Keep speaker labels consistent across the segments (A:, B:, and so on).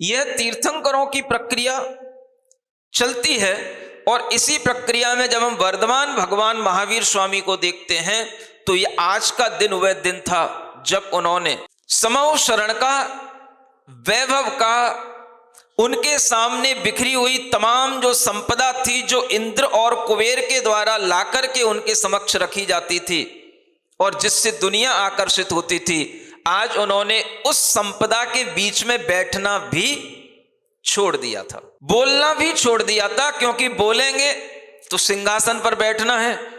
A: यह तीर्थंकरों की प्रक्रिया चलती है। और इसी प्रक्रिया में जब हम वर्धमान भगवान महावीर स्वामी को देखते हैं तो ये आज का दिन वह दिन था जब उन्होंने समूह शरण का, वैभव का, उनके सामने बिखरी हुई तमाम जो संपदा थी, जो इंद्र और कुबेर के द्वारा लाकर के उनके समक्ष रखी जाती थी और जिससे दुनिया आकर्षित होती थी, आज उन्होंने उस संपदा के बीच में बैठना भी छोड़ दिया था, बोलना भी छोड़ दिया था। क्योंकि बोलेंगे तो सिंहासन पर बैठना है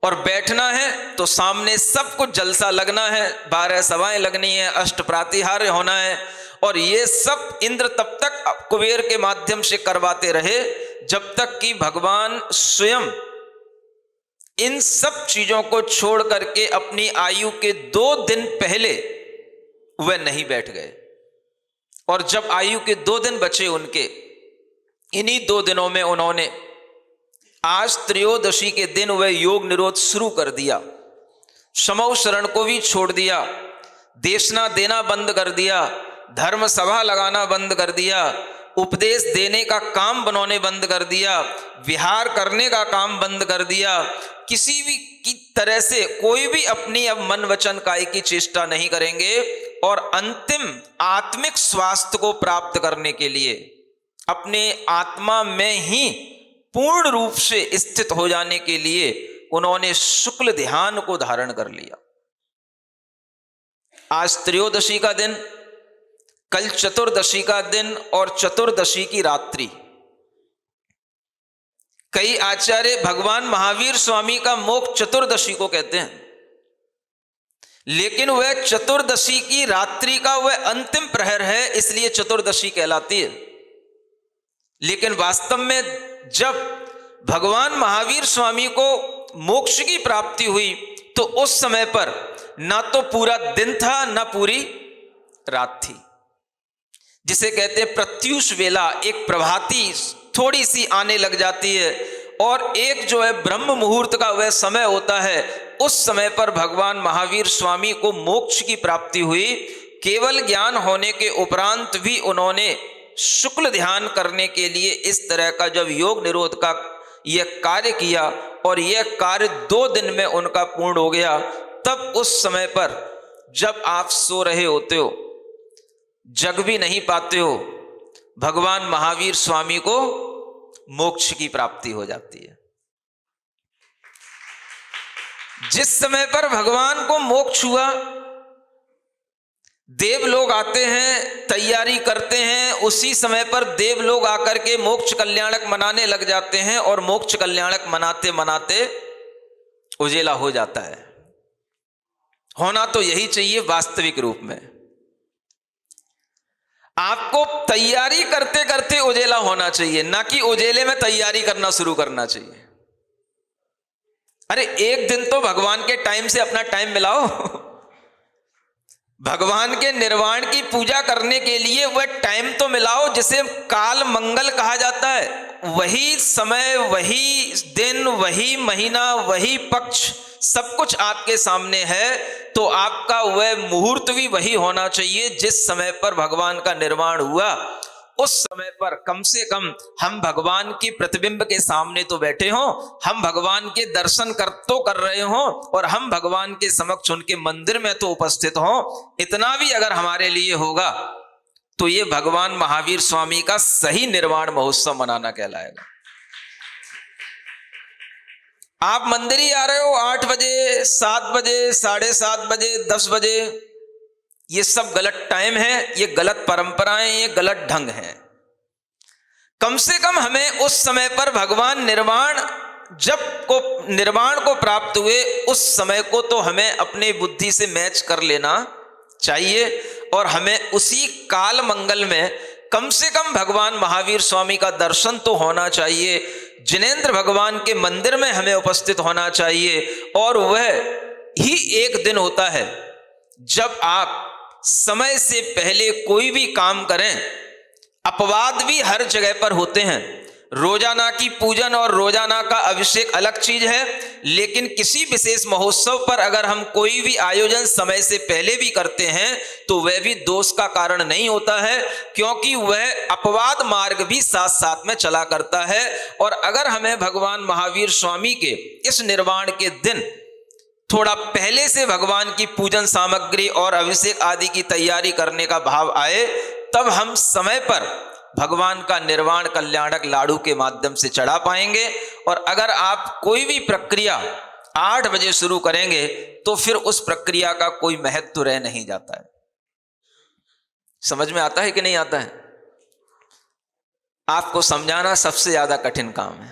A: और बैठना है तो सामने सब कुछ जलसा लगना है, 12 सभाएं लगनी है, अष्ट प्रातिहार्य होना है। और ये सब इंद्र तब तक कुबेर के माध्यम से करवाते रहे जब तक कि भगवान स्वयं इन सब चीजों को छोड़ करके अपनी आयु के 2 दिन पहले वह नहीं बैठ गए। और जब आयु के 2 दिन बचे उनके, इन्हीं 2 दिनों में उन्होंने आज त्रयोदशी के दिन वह योग निरोध शुरू कर दिया, समूह शरण को भी छोड़ दिया, देशना देना बंद कर दिया, धर्म सभा लगाना बंद कर दिया, उपदेश देने का काम बनवाने बंद कर दिया, विहार करने का काम बंद कर दिया, किसी भी की तरह से कोई भी अपनी अब मन वचन काय की चेष्टा नहीं करेंगे। और अंतिम आत्मिक स्वास्थ्य को प्राप्त करने के लिए अपने आत्मा में ही पूर्ण रूप से स्थित हो जाने के लिए उन्होंने शुक्ल ध्यान को धारण कर लिया। आज त्रयोदशी का दिन, कल चतुर्दशी का दिन और चतुर्दशी की रात्रि। कई आचार्य भगवान महावीर स्वामी का मोक्ष चतुर्दशी को कहते हैं, लेकिन वह चतुर्दशी की रात्रि का वह अंतिम प्रहर है, इसलिए चतुर्दशी कहलाती है। लेकिन वास्तव में जब भगवान महावीर स्वामी को मोक्ष की प्राप्ति हुई तो उस समय पर ना तो पूरा दिन था ना पूरी रात थी, जिसे कहते हैं प्रत्यूष वेला। एक प्रभाती थोड़ी सी आने लग जाती है और एक जो है ब्रह्म मुहूर्त का वह समय होता है, उस समय पर भगवान महावीर स्वामी को मोक्ष की प्राप्ति हुई। केवल ज्ञान होने के उपरांत भी उन्होंने शुक्ल ध्यान करने के लिए इस तरह का जब योग निरोध का यह कार्य किया और यह कार्य 2 दिन में उनका पूर्ण हो गया, तब उस समय पर जब आप सो रहे होते हो, जग भी नहीं पाते हो, भगवान महावीर स्वामी को मोक्ष की प्राप्ति हो जाती है। जिस समय पर भगवान को मोक्ष हुआ, देव लोग आते हैं, तैयारी करते हैं, उसी समय पर देव लोग आकर के मोक्ष कल्याणक मनाने लग जाते हैं और मोक्ष कल्याणक मनाते मनाते उजेला हो जाता है। होना तो यही चाहिए वास्तविक रूप में। आपको तैयारी करते करते उजेला होना चाहिए, ना कि उजेले में तैयारी करना शुरू करना चाहिए। अरे एक दिन तो भगवान के टाइम से अपना टाइम मिलाओ। भगवान के निर्वाण की पूजा करने के लिए वह टाइम तो मिलाओ जिसे काल मंगल कहा जाता है। वही समय, वही दिन, वही महीना, वही पक्ष, सब कुछ आपके सामने है, तो आपका वह मुहूर्त भी वही होना चाहिए जिस समय पर भगवान का निर्वाण हुआ। उस समय पर कम से कम हम भगवान के प्रतिबिंब के सामने तो बैठे हों, हम भगवान के दर्शन कर रहे हों और हम भगवान के समक्ष उनके मंदिर में तो उपस्थित हों। इतना भी अगर हमारे लिए होगा तो ये भगवान महावीर स्वामी का सही निर्वाण महोत्सव मनाना कहलाएगा। आप मंदिर ही आ रहे हो 8 बजे, 7 बजे, 7:30 बजे, 10 बजे, ये सब गलत टाइम है, ये गलत परंपराएं, ये गलत ढंग है। कम से कम हमें उस समय पर भगवान निर्वाण को प्राप्त हुए उस समय को तो हमें अपने बुद्धि से मैच कर लेना चाहिए और हमें उसी काल मंगल में कम से कम भगवान महावीर स्वामी का दर्शन तो होना चाहिए। जिनेंद्र भगवान के मंदिर में हमें उपस्थित होना चाहिए और वह ही एक दिन होता है जब आप समय से पहले कोई भी काम करें। अपवाद भी हर जगह पर होते हैं, रोजाना की पूजन और रोजाना का अभिषेक अलग चीज है, लेकिन किसी विशेष महोत्सव पर अगर हम कोई भी आयोजन समय से पहले भी करते हैं तो वह भी दोष का कारण नहीं होता है, क्योंकि वह अपवाद मार्ग भी साथ साथ में चला करता है। और अगर हमें भगवान महावीर स्वामी के इस निर्वाण के दिन थोड़ा पहले से भगवान की पूजन सामग्री और अभिषेक आदि की तैयारी करने का भाव आए, तब हम समय पर भगवान का निर्वाण कल्याणक लाडू के माध्यम से चढ़ा पाएंगे। और अगर आप कोई भी प्रक्रिया 8 बजे शुरू करेंगे तो फिर उस प्रक्रिया का कोई महत्व रह नहीं जाता है। समझ में आता है कि नहीं आता है? आपको समझाना सबसे ज्यादा कठिन काम है।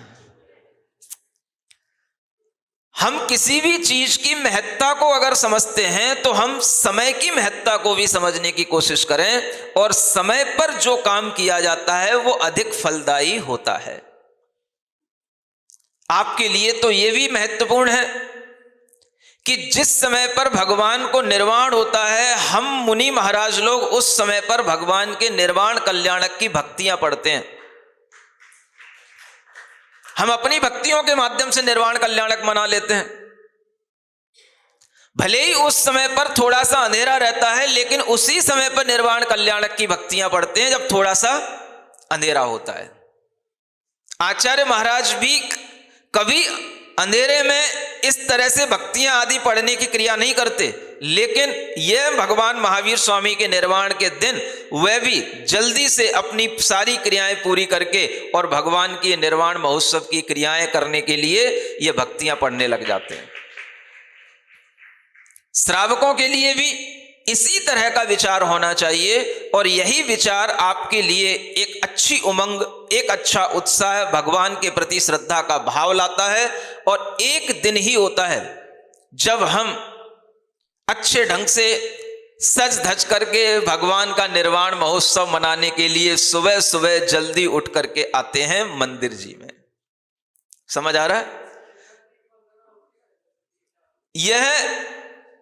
A: हम किसी भी चीज की महत्ता को अगर समझते हैं तो हम समय की महत्ता को भी समझने की कोशिश करें, और समय पर जो काम किया जाता है वो अधिक फलदायी होता है। आपके लिए तो यह भी महत्वपूर्ण है कि जिस समय पर भगवान को निर्वाण होता है, हम मुनि महाराज लोग उस समय पर भगवान के निर्वाण कल्याणक की भक्तियां पढ़ते हैं। हम अपनी भक्तियों के माध्यम से निर्वाण कल्याणक मना लेते हैं। भले ही उस समय पर थोड़ा सा अंधेरा रहता है, लेकिन उसी समय पर निर्वाण कल्याणक की भक्तियां पढ़ते हैं जब थोड़ा सा अंधेरा होता है। आचार्य महाराज भी कभी अंधेरे में इस तरह से भक्तियां आदि पढ़ने की क्रिया नहीं करते, लेकिन यह भगवान महावीर स्वामी के निर्वाण के दिन वह भी जल्दी से अपनी सारी क्रियाएं पूरी करके और भगवान की निर्वाण महोत्सव की क्रियाएं करने के लिए ये भक्तियां पढ़ने लग जाते हैं। श्रावकों के लिए भी इसी तरह का विचार होना चाहिए, और यही विचार आपके लिए एक अच्छी उमंग, एक अच्छा उत्साह, भगवान के प्रति श्रद्धा का भाव लाता है। और एक दिन ही होता है जब हम अच्छे ढंग से सज धज करके भगवान का निर्वाण महोत्सव मनाने के लिए सुबह सुबह जल्दी उठ करके आते हैं मंदिर जी में। समझ आ रहा है? यह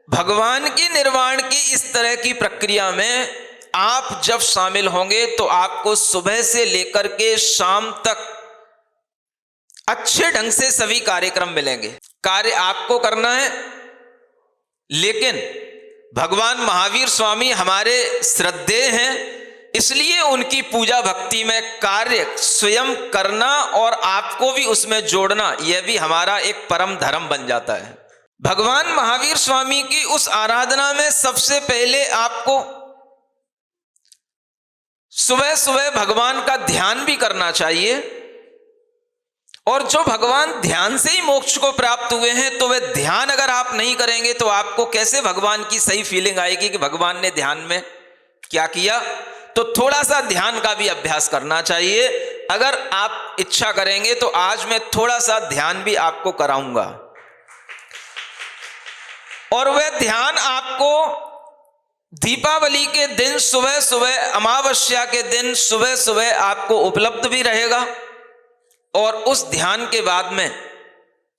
A: भगवान के निर्वाण की इस तरह की प्रक्रिया में आप जब शामिल होंगे तो आपको सुबह से लेकर के शाम तक अच्छे ढंग से सभी कार्यक्रम मिलेंगे। कार्य आपको करना है, लेकिन भगवान महावीर स्वामी हमारे श्रद्धेय हैं, इसलिए उनकी पूजा भक्ति में कार्य स्वयं करना और आपको भी उसमें जोड़ना, यह भी हमारा एक परम धर्म बन जाता है। भगवान महावीर स्वामी की उस आराधना में सबसे पहले आपको सुबह सुबह भगवान का ध्यान भी करना चाहिए, और जो भगवान ध्यान से ही मोक्ष को प्राप्त हुए हैं, तो वह ध्यान अगर आप नहीं करेंगे तो आपको कैसे भगवान की सही फीलिंग आएगी कि भगवान ने ध्यान में क्या किया? तो थोड़ा सा ध्यान का भी अभ्यास करना चाहिए। अगर आप इच्छा करेंगे तो आज मैं थोड़ा सा ध्यान भी आपको कराऊंगा, और वह ध्यान आपको दीपावली के दिन सुबह सुबह, अमावस्या के दिन सुबह सुबह आपको उपलब्ध भी रहेगा। और उस ध्यान के बाद में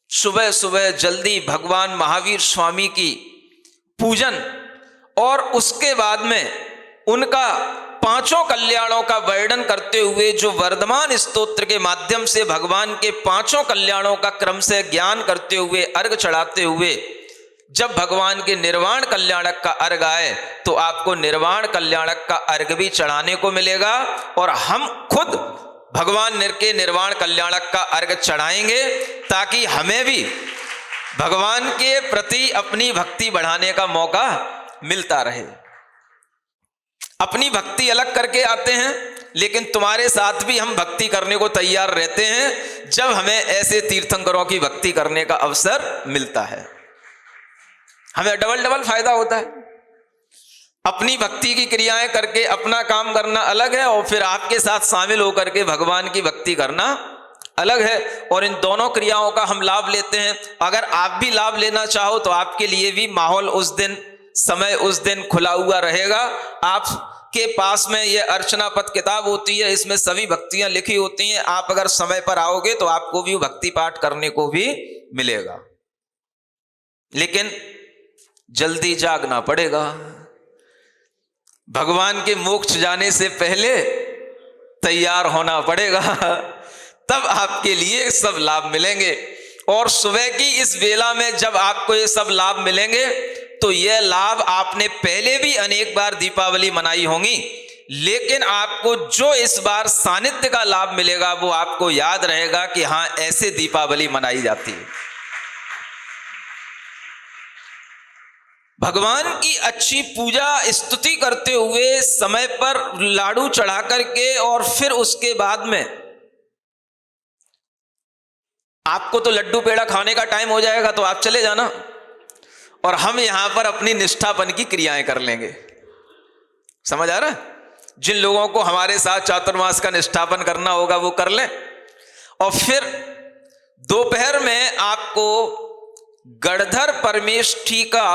A: सुबह सुबह जल्दी भगवान महावीर स्वामी की पूजन, और उसके बाद में उनका 5 कल्याणों का वर्णन करते हुए जो वर्धमान स्तोत्र के माध्यम से भगवान के 5 कल्याणों का क्रम से ज्ञान करते हुए अर्घ चढ़ाते हुए जब भगवान के निर्वाण कल्याणक का अर्घ आए तो आपको निर्वाण कल्याणक का अर्घ भी चढ़ाने को मिलेगा, और हम खुद भगवान के निर्वाण कल्याणक का अर्घ चढ़ाएंगे ताकि हमें भी भगवान के प्रति अपनी भक्ति बढ़ाने का मौका मिलता रहे। अपनी भक्ति अलग करके आते हैं, लेकिन तुम्हारे साथ भी हम भक्ति करने को तैयार रहते हैं जब हमें ऐसे तीर्थंकरों की भक्ति करने का अवसर मिलता है। हमें डबल डबल फायदा होता है। अपनी भक्ति की क्रियाएं करके अपना काम करना अलग है, और फिर आपके साथ शामिल होकर के भगवान की भक्ति करना अलग है, और इन दोनों क्रियाओं का हम लाभ लेते हैं। अगर आप भी लाभ लेना चाहो तो आपके लिए भी माहौल उस दिन, समय उस दिन खुला हुआ रहेगा। आपके पास में ये अर्चना पथ किताब होती है, इसमें सभी भक्तियां लिखी होती हैं। आप अगर समय पर आओगे तो आपको भी भक्ति पाठ करने को भी मिलेगा, लेकिन जल्दी जागना पड़ेगा। भगवान के मोक्ष जाने से पहले तैयार होना पड़ेगा, तब आपके लिए सब लाभ मिलेंगे। और सुबह की इस वेला में जब आपको ये सब लाभ मिलेंगे तो यह लाभ आपने पहले भी अनेक बार दीपावली मनाई होंगी, लेकिन आपको जो इस बार सानिध्य का लाभ मिलेगा वो आपको याद रहेगा कि हां, ऐसे दीपावली मनाई जाती है। भगवान की अच्छी पूजा स्तुति करते हुए समय पर लाडू चढ़ा करके और फिर उसके बाद में आपको तो लड्डू पेड़ा खाने का टाइम हो जाएगा तो आप चले जाना, और हम यहां पर अपनी निष्ठापन की क्रियाएं कर लेंगे। समझ आ रहा है? जिन लोगों को हमारे साथ चातुर्मास का निष्ठापन करना होगा वो कर लें, और फिर दोपहर में आपको गणधर परमेष्ठी का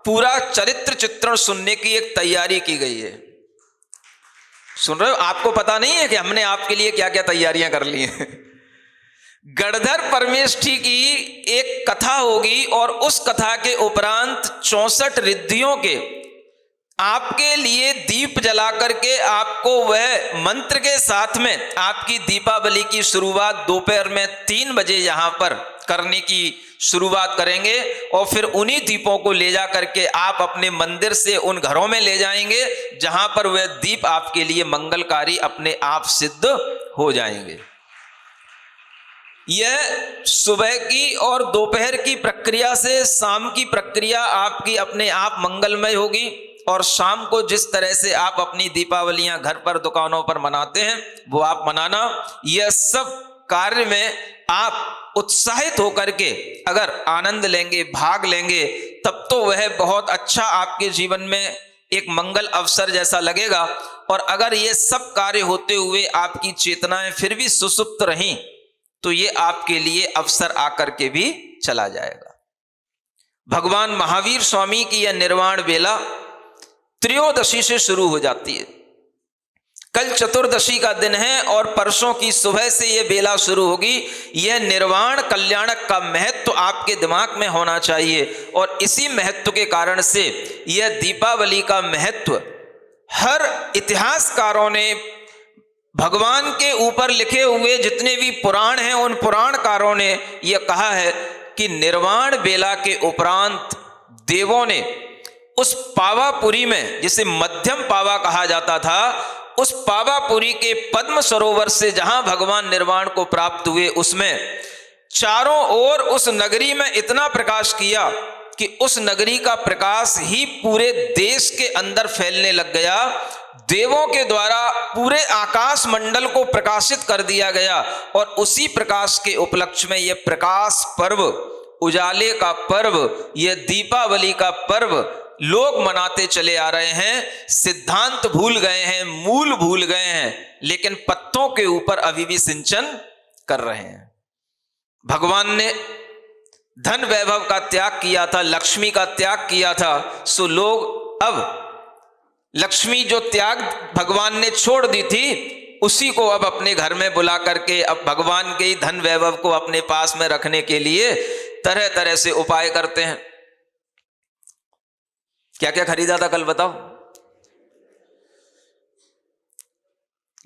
A: पूरा चरित्र चित्रण सुनने की एक तैयारी की गई है। सुन रहे हो? आपको पता नहीं है कि हमने आपके लिए क्या क्या तैयारियां कर ली हैं। गणधर परमेष्ठी की एक कथा होगी और उस कथा के उपरांत 64 रिद्धियों के आपके लिए दीप जला करके आपको वह मंत्र के साथ में आपकी दीपावली की शुरुआत दोपहर में 3 बजे यहां पर करने की शुरुआत करेंगे, और फिर उन्हीं दीपों को ले जा करके आप अपने मंदिर से उन घरों में ले जाएंगे जहां पर वह दीप आपके लिए मंगलकारी अपने आप सिद्ध हो जाएंगे। यह सुबह की और दोपहर की प्रक्रिया से शाम की प्रक्रिया आपकी अपने आप मंगलमय होगी, और शाम को जिस तरह से आप अपनी दीपावलियां घर पर दुकानों पर मनाते हैं वो आप मनाना। यह सब कार्य में आप उत्साहित होकर के अगर आनंद लेंगे, भाग लेंगे, तब तो वह बहुत अच्छा आपके जीवन में एक मंगल अवसर जैसा लगेगा। और अगर ये सब कार्य होते हुए आपकी चेतनाएं फिर भी सुसुप्त रहीं तो ये आपके लिए अवसर आकर के भी चला जाएगा। भगवान महावीर स्वामी की यह निर्वाण बेला त्रयोदशी से शुरू हो जाती है। कल चतुर्दशी का दिन है और परसों की सुबह से यह बेला शुरू होगी। यह निर्वाण कल्याणक का महत्व आपके दिमाग में होना चाहिए, और इसी महत्व के कारण से यह दीपावली का महत्व हर इतिहासकारों ने, भगवान के ऊपर लिखे हुए जितने भी पुराण हैं उन पुराणकारों ने यह कहा है कि निर्वाण बेला के उपरांत देवों ने उस पावापुरी में, जिसे मध्यम पावा कहा जाता था, उस पावापुरी के पद्म सरोवर से जहां भगवान निर्वाण को प्राप्त हुए, उसमें चारों ओर उस नगरी में इतना प्रकाश किया कि उस नगरी का प्रकाश ही पूरे देश के अंदर फैलने लग गया। देवों के द्वारा पूरे आकाश मंडल को प्रकाशित कर दिया गया, और उसी प्रकाश के उपलक्ष्य में यह प्रकाश पर्व, उजाले का पर्व, यह दीपावली का पर्व लोग मनाते चले आ रहे हैं। सिद्धांत भूल गए हैं, मूल भूल गए हैं, लेकिन पत्तों के ऊपर अभी भी सिंचन कर रहे हैं। भगवान ने धन वैभव का त्याग किया था, लक्ष्मी का त्याग किया था, सो लोग अब लक्ष्मी जो त्याग भगवान ने छोड़ दी थी उसी को अब अपने घर में बुला करके अब भगवान के ही धन वैभव को अपने पास में रखने के लिए तरह तरह से उपाय करते हैं। क्या क्या खरीदा था कल बताओ?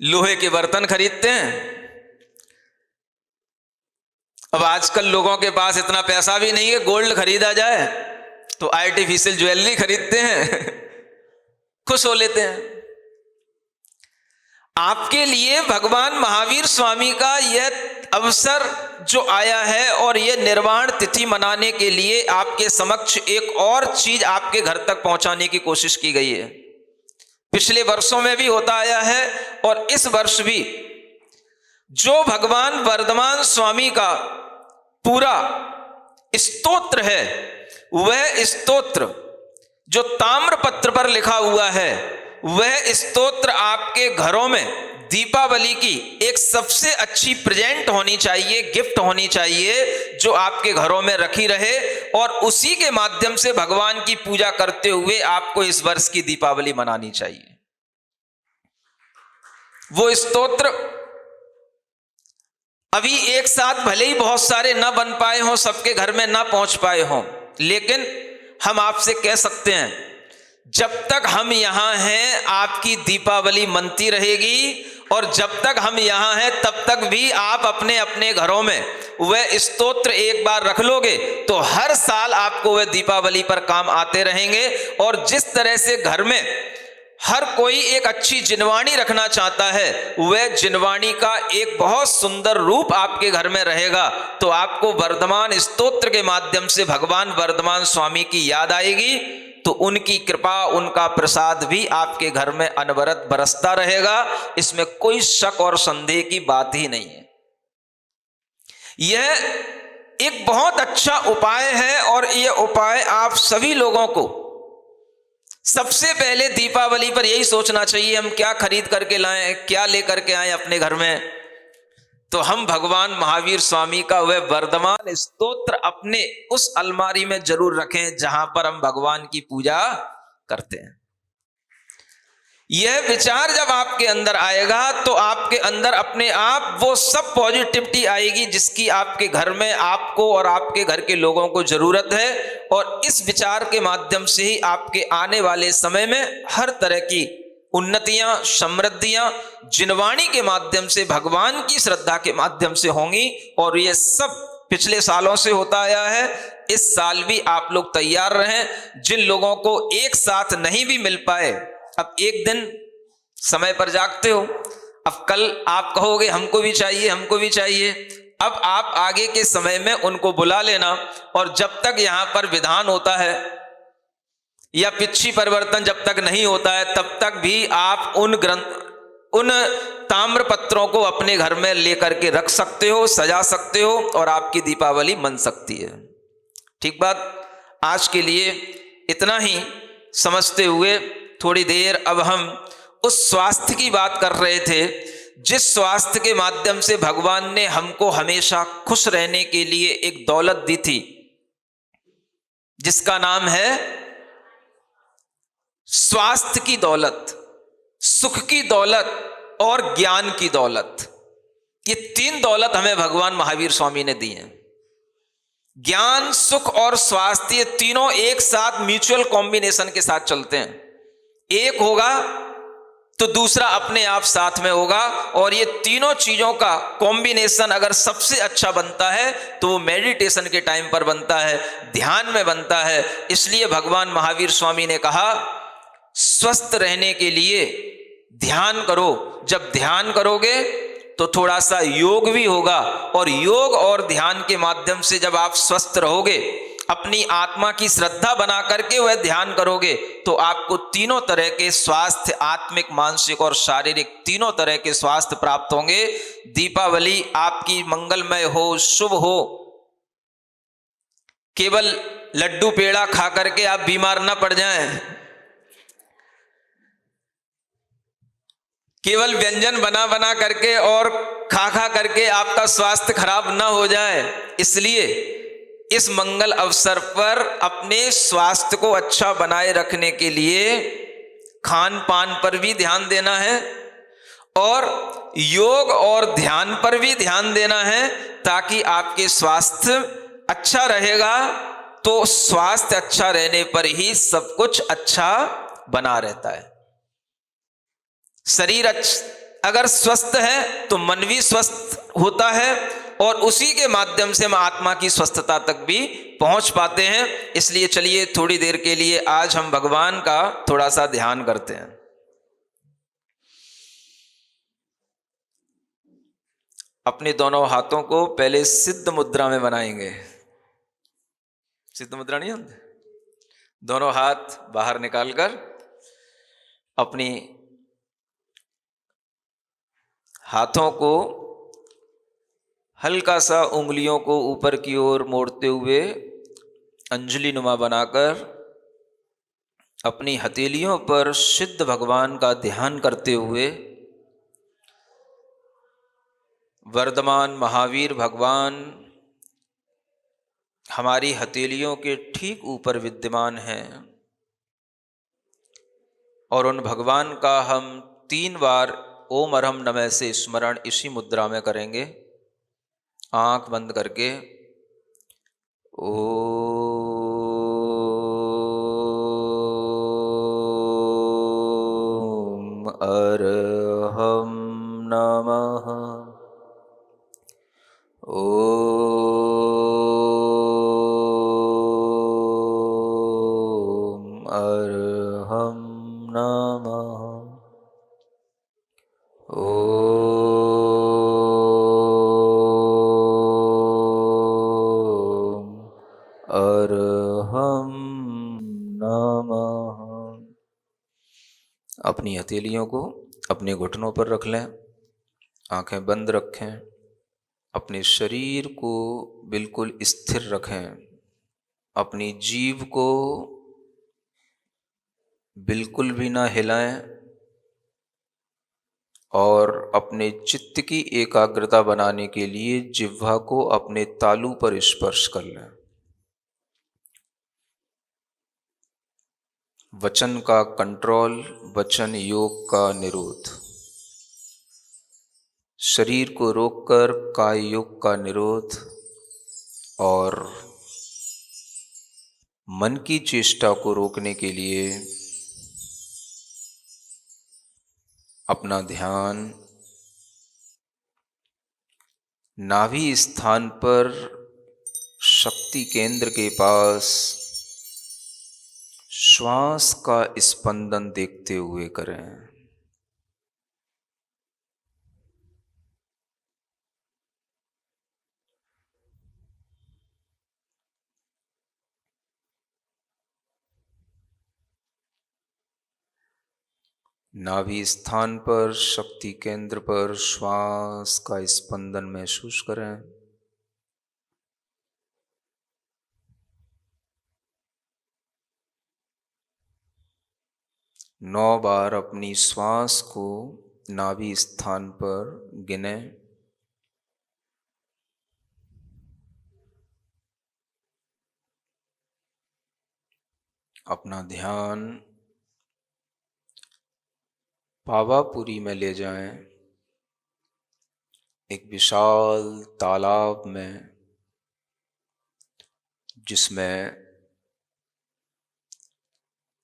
A: लोहे के बर्तन खरीदते हैं। अब आजकल लोगों के पास इतना पैसा भी नहीं है गोल्ड खरीदा जाए, तो आर्टिफिशियल ज्वेलरी खरीदते हैं, खुश हो लेते हैं। आपके लिए भगवान महावीर स्वामी का यह अवसर जो आया है और यह निर्वाण तिथि मनाने के लिए आपके समक्ष एक और चीज आपके घर तक पहुंचाने की कोशिश की गई है। पिछले वर्षों में भी होता आया है और इस वर्ष भी जो भगवान वर्धमान स्वामी का पूरा स्तोत्र है, वह स्तोत्र जो ताम्रपत्र पर लिखा हुआ है, वह स्तोत्र आपके घरों में दीपावली की एक सबसे अच्छी प्रेजेंट होनी चाहिए, गिफ्ट होनी चाहिए, जो आपके घरों में रखी रहे, और उसी के माध्यम से भगवान की पूजा करते हुए आपको इस वर्ष की दीपावली मनानी चाहिए। वो स्तोत्र अभी एक साथ भले ही बहुत सारे न बन पाए हों, सबके घर में न पहुंच पाए हों, लेकिन हम आपसे कह सकते हैं जब तक हम यहां हैं आपकी दीपावली मनती रहेगी और जब तक हम यहाँ हैं तब तक भी आप अपने अपने घरों में वह स्तोत्र एक बार रख लोगे तो हर साल आपको वह दीपावली पर काम आते रहेंगे। और जिस तरह से घर में हर कोई एक अच्छी जिनवाणी रखना चाहता है, वह जिनवाणी का एक बहुत सुंदर रूप आपके घर में रहेगा, तो आपको वर्धमान स्तोत्र के माध्यम से भगवान वर्धमान स्वामी की याद आएगी, तो उनकी कृपा, उनका प्रसाद भी आपके घर में अनवरत बरसता रहेगा। इसमें कोई शक और संदेह की बात ही नहीं है। यह एक बहुत अच्छा उपाय है और यह उपाय आप सभी लोगों को सबसे पहले दीपावली पर यही सोचना चाहिए, हम क्या खरीद करके लाएं, क्या लेकर के आए अपने घर में। तो हम भगवान महावीर स्वामी का वह वर्धमान स्तोत्र अपने उस अलमारी में जरूर रखें जहां पर हम भगवान की पूजा करते हैं। यह विचार जब आपके अंदर आएगा तो आपके अंदर अपने आप वो सब पॉजिटिविटी आएगी जिसकी आपके घर में आपको और आपके घर के लोगों को जरूरत है। और इस विचार के माध्यम से ही आपके आने वाले समय में हर तरह की उन्नतियां, समृद्धियां जिनवाणी के माध्यम से, भगवान की श्रद्धा के माध्यम से होंगी। और ये सब पिछले सालों से होता आया है, इस साल भी आप लोग तैयार रहें। जिन लोगों को एक साथ नहीं भी मिल पाए, अब एक दिन समय पर जागते हो, अब कल आप कहोगे हमको भी चाहिए, हमको भी चाहिए। अब आप आगे के समय में उनको बुला लेना, और जब तक यहां पर विधान होता है या पिच्छी परिवर्तन जब तक नहीं होता है, तब तक भी आप उन ताम्र पत्रों को अपने घर में लेकर के रख सकते हो, सजा सकते हो, और आपकी दीपावली मन सकती है। ठीक बात। आज के लिए इतना ही समझते हुए थोड़ी देर अब हम उस स्वास्थ्य की बात कर रहे थे, जिस स्वास्थ्य के माध्यम से भगवान ने हमको हमेशा खुश रहने के लिए एक दौलत दी थी, जिसका नाम है स्वास्थ्य की दौलत, सुख की दौलत और ज्ञान की दौलत। ये तीन दौलत हमें भगवान महावीर स्वामी ने दी है। ज्ञान, सुख और स्वास्थ्य, ये तीनों एक साथ म्यूचुअल कॉम्बिनेशन के साथ चलते हैं। एक होगा तो दूसरा अपने आप साथ में होगा, और ये तीनों चीजों का कॉम्बिनेशन अगर सबसे अच्छा बनता है तो वो मेडिटेशन के टाइम पर बनता है, ध्यान में बनता है। इसलिए भगवान महावीर स्वामी ने कहा, स्वस्थ रहने के लिए ध्यान करो। जब ध्यान करोगे तो थोड़ा सा योग भी होगा, और योग और ध्यान के माध्यम से जब आप स्वस्थ रहोगे, अपनी आत्मा की श्रद्धा बना करके वह ध्यान करोगे, तो आपको तीनों तरह के स्वास्थ्य, आत्मिक, मानसिक और शारीरिक, तीनों तरह के स्वास्थ्य प्राप्त होंगे। दीपावली आपकी मंगलमय हो, शुभ हो। केवल लड्डू पेड़ा खा करके आप बीमार ना पड़ जाएं, केवल व्यंजन बना बना करके और खा खा करके आपका स्वास्थ्य खराब ना हो जाए। इसलिए इस मंगल अवसर पर अपने स्वास्थ्य को अच्छा बनाए रखने के लिए खान पान पर भी ध्यान देना है, और योग और ध्यान पर भी ध्यान देना है, ताकि आपके स्वास्थ्य अच्छा रहेगा। तो स्वास्थ्य अच्छा रहने पर ही सब कुछ अच्छा बना रहता है। शरीर अगर स्वस्थ है तो मन भी स्वस्थ होता है, और उसी के माध्यम से हम आत्मा की स्वस्थता तक भी पहुंच पाते हैं। इसलिए चलिए थोड़ी देर के लिए आज हम भगवान का थोड़ा सा ध्यान करते हैं। अपने दोनों हाथों को पहले सिद्ध मुद्रा में बनाएंगे। सिद्ध मुद्रा नहीं जानते? दोनों हाथ बाहर निकालकर अपनी हाथों को हल्का सा उंगलियों को ऊपर की ओर मोड़ते हुए अंजलि नुमा बनाकर अपनी हथेलियों पर सिद्ध भगवान का ध्यान करते हुए वर्धमान महावीर भगवान हमारी हथेलियों के ठीक ऊपर विद्यमान हैं, और उन भगवान का हम 3 बार ओम अरहम नमः से स्मरण इसी मुद्रा में करेंगे, आंख बंद करके। ओम अरहम अर्हं नमः। ॐ अर्हं नमः। अपनी हथेलियों को अपने घुटनों पर रख लें, आंखें बंद रखें, अपने शरीर को बिल्कुल स्थिर रखें, अपनी जीभ को बिल्कुल भी ना हिलाएं और अपने चित्त की एकाग्रता बनाने के लिए जिह्वा को अपने तालू पर स्पर्श कर लें। वचन का कंट्रोल, वचन योग का निरोध। शरीर को रोककर काय योग का निरोध और मन की चेष्टा को रोकने के लिए अपना ध्यान नाभि स्थान पर शक्ति केंद्र के पास श्वास का स्पंदन देखते हुए करें। नाभि स्थान पर शक्ति केंद्र पर श्वास का स्पंदन महसूस करें। 9 बार अपनी श्वास को नाभि स्थान पर गिने। अपना ध्यान पावापुरी में ले जाएं, एक विशाल तालाब में जिसमें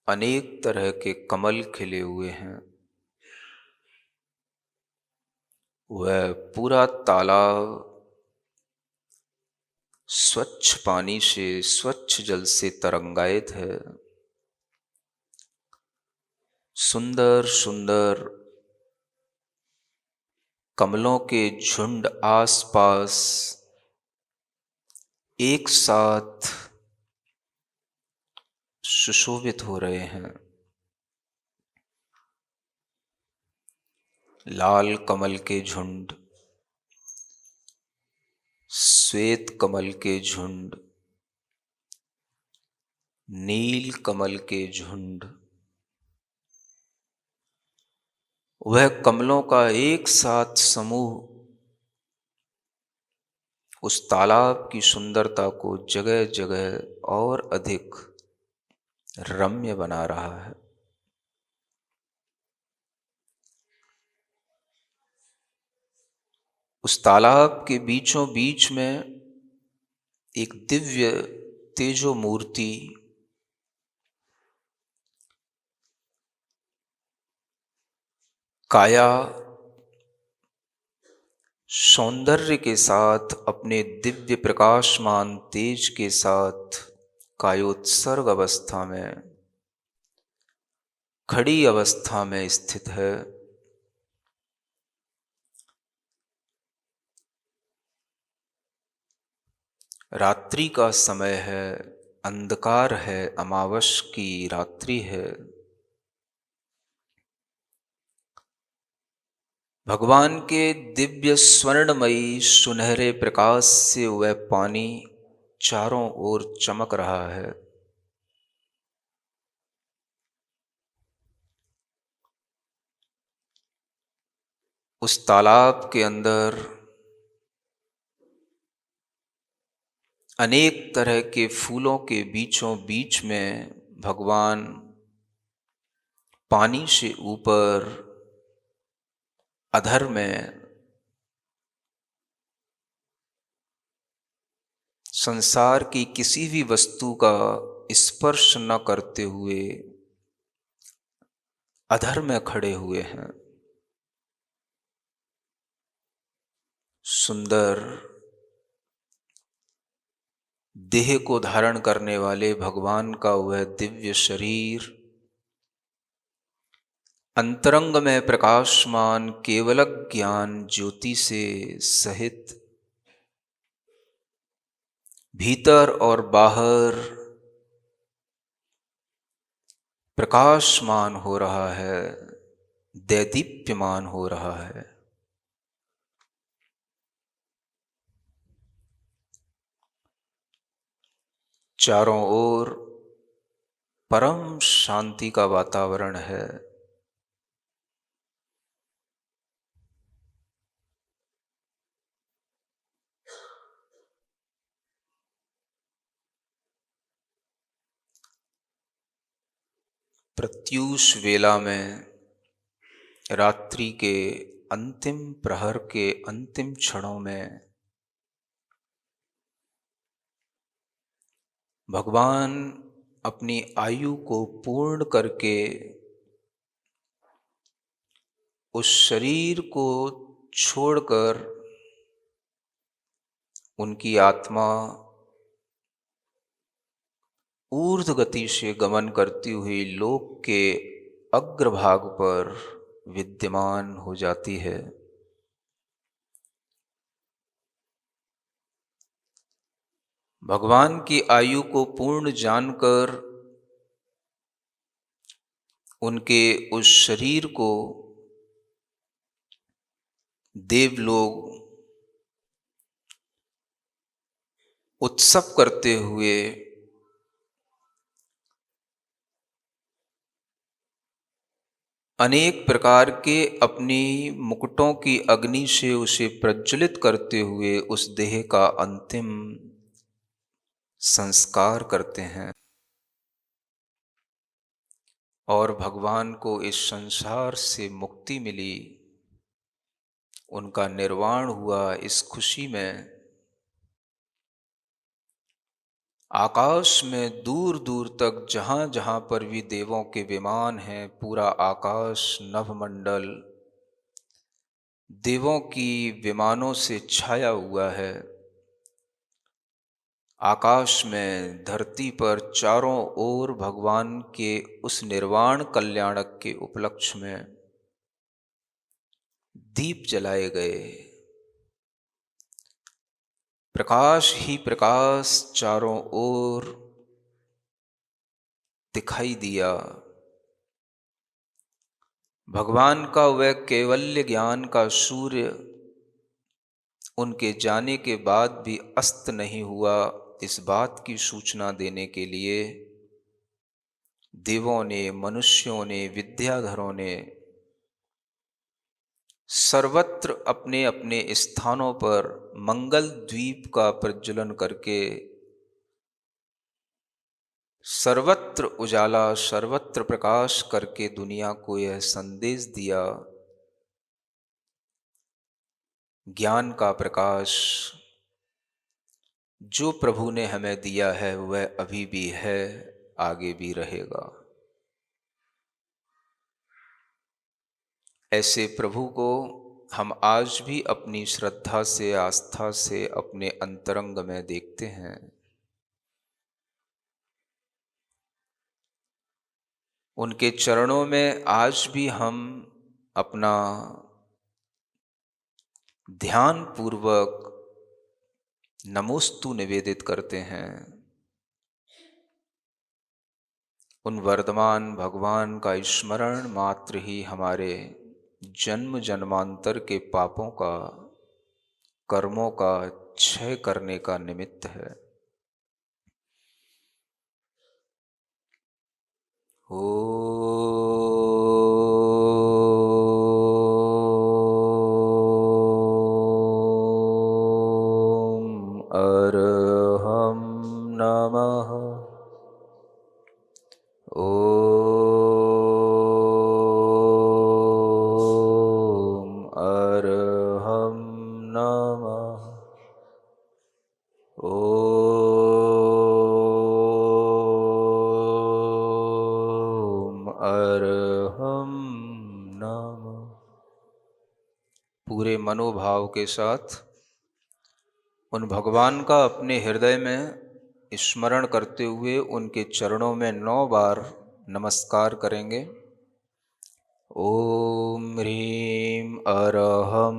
A: अनेक तरह के कमल खिले हुए हैं। वह पूरा तालाब स्वच्छ पानी से, स्वच्छ जल से तरंगायित है। सुंदर सुंदर कमलों के झुंड आसपास एक साथ सुशोभित हो रहे हैं। लाल कमल के झुंड, श्वेत कमल के झुंड, नील कमल के झुंड, वह कमलों का एक साथ समूह उस तालाब की सुंदरता को जगह जगह और अधिक रम्य बना रहा है। उस तालाब के बीचों बीच में एक दिव्य तेजो मूर्ति काया सौंदर्य के साथ, अपने दिव्य प्रकाशमान तेज के साथ कायोत्सर्ग अवस्था में, खड़ी अवस्था में स्थित है। रात्रि का समय है, अंधकार है, अमावस की रात्रि है। भगवान के दिव्य स्वर्णमयी सुनहरे प्रकाश से वह पानी चारों ओर चमक रहा है। उस तालाब के अंदर अनेक तरह के फूलों के बीचों बीच में भगवान पानी से ऊपर अधर में संसार की किसी भी वस्तु का स्पर्श न करते हुए अधर में खड़े हुए हैं। सुंदर देह को धारण करने वाले भगवान का वह दिव्य शरीर अंतरंग में प्रकाशमान केवल ज्ञान ज्योति से सहित भीतर और बाहर प्रकाशमान हो रहा है, दैदीप्यमान हो रहा है। चारों ओर परम शांति का वातावरण है। प्रत्यूष वेला में, रात्रि के अंतिम प्रहर के अंतिम क्षणों में भगवान अपनी आयु को पूर्ण करके उस शरीर को छोड़कर उनकी आत्मा ऊर्ध्व गति से गमन करती हुई लोक के अग्रभाग पर विद्यमान हो जाती है। भगवान की आयु को पूर्ण जानकर उनके उस शरीर को देवलोग उत्सव करते हुए अनेक प्रकार के अपनी मुकुटों की अग्नि से उसे प्रज्वलित करते हुए उस देह का अंतिम संस्कार करते हैं। और भगवान को इस संसार से मुक्ति मिली, उनका निर्वाण हुआ, इस खुशी में आकाश में दूर दूर तक जहाँ जहाँ पर भी देवों के विमान हैं, पूरा आकाश नभमंडल देवों की विमानों से छाया हुआ है। आकाश में, धरती पर चारों ओर भगवान के उस निर्वाण कल्याणक के उपलक्ष्य में दीप जलाए गए। प्रकाश ही प्रकाश चारों ओर दिखाई दिया। भगवान का वह कैवल्य ज्ञान का सूर्य उनके जाने के बाद भी अस्त नहीं हुआ, इस बात की सूचना देने के लिए देवों ने, मनुष्यों ने, विद्याधरों ने सर्वत्र अपने अपने स्थानों पर मंगल द्वीप का प्रज्वलन करके सर्वत्र उजाला, सर्वत्र प्रकाश करके दुनिया को यह संदेश दिया, ज्ञान का प्रकाश जो प्रभु ने हमें दिया है वह अभी भी है, आगे भी रहेगा। ऐसे प्रभु को हम आज भी अपनी श्रद्धा से, आस्था से अपने अंतरंग में देखते हैं। उनके चरणों में आज भी हम अपना ध्यान पूर्वक नमोस्तु निवेदित करते हैं। उन वर्धमान भगवान का स्मरण मात्र ही हमारे जन्म जन्मांतर के पापों का, कर्मों का क्षय करने का निमित्त है। अर्हं नमः। अर्हं नमः। अर्हं नमः। पूरे मनोभाव के साथ उन भगवान का अपने हृदय में स्मरण करते हुए उनके चरणों में 9 बार नमस्कार करेंगे। ओम ह्रीं अरहं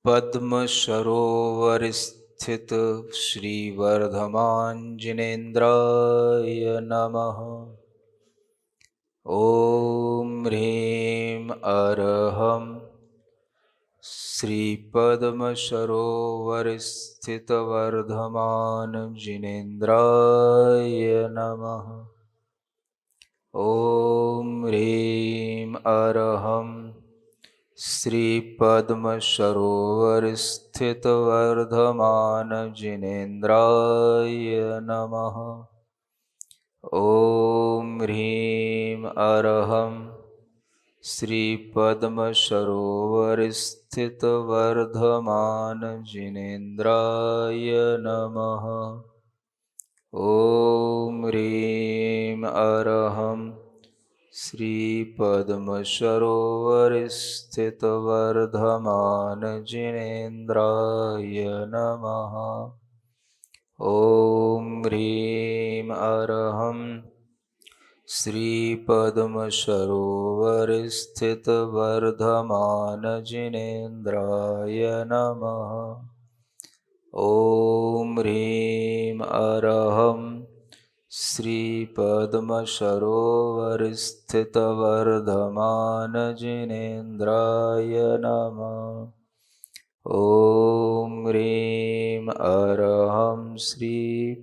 A: पद्म सरोवर स्थित श्री वर्धमांजनेन्द्राय नमः। ओम ह्रीं अरहं श्री पद्म सरोवर स्थित वर्धमान जिनेन्द्राय नमः। ओम ह्रीं अरहं श्री पद्म सरोवर स्थित वर्धमान जिनेन्द्राय नमः। ओम ह्रीं अरहं श्री पद्म सरोवर स्थित वर्धमान जिनेन्द्राय नमः। ओम ह्रीं अरहं श्री पद्म सरोवर स्थित वर्धमान जिनेन्द्राय नमः। ओम ह्रीं अरहं श्री पद्म सरोवर स्थित वर्धमान जिनेन्द्राय नमः। ओम ह्रीं अरहं श्री पद्म सरोवर स्थित वर्धमान जिनेन्द्राय नमः। ओम ह्रीं अरहं श्री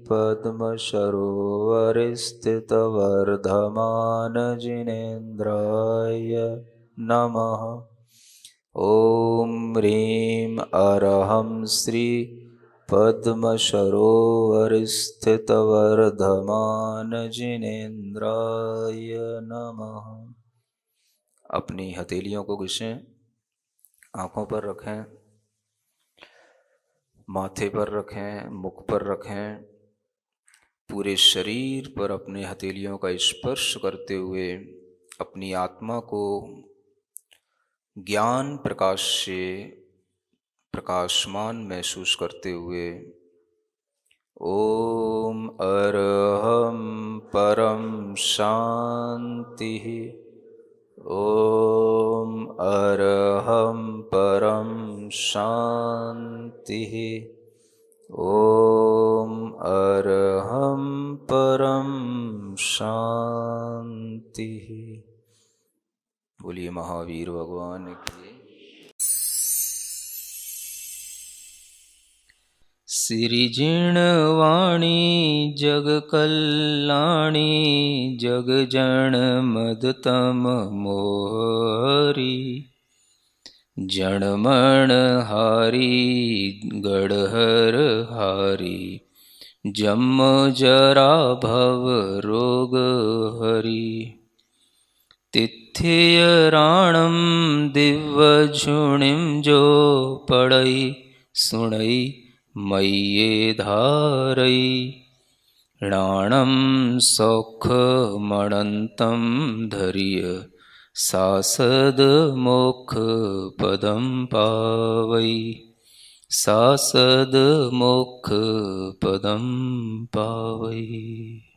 A: पद्म सरोवर स्थित वर्धमान जिनेन्द्राय नमः। ओम ह्रीं अरहं श्री पद्म सरोवर स्थित वर्धमान जिनेन्द्राय नमः। अपनी हथेलियों को घिसें, आँखों पर रखें, माथे पर रखें, मुख पर रखें। पूरे शरीर पर अपने हथेलियों का स्पर्श करते हुए अपनी आत्मा को ज्ञान प्रकाश से प्रकाशमान महसूस करते हुए ओम अरहं परम शांति, ओम अरहं परम शांति, ओम अरहं परम शांति। बोलिए महावीर भगवान की। श्रीजिणवाणी जग कल्याणी जग जन मदतम मोहरी, जनमण हारी गढ़हर हारी, जम जरा भव रोग हरी। तिथियराणम दिव्य झुणिम जो पढ़ई सुनई मय्ये धारई, राणम सौख मणंतम धरिय सासद मोक्ष पदम पावई, सासद मोक्ष पदम पावई।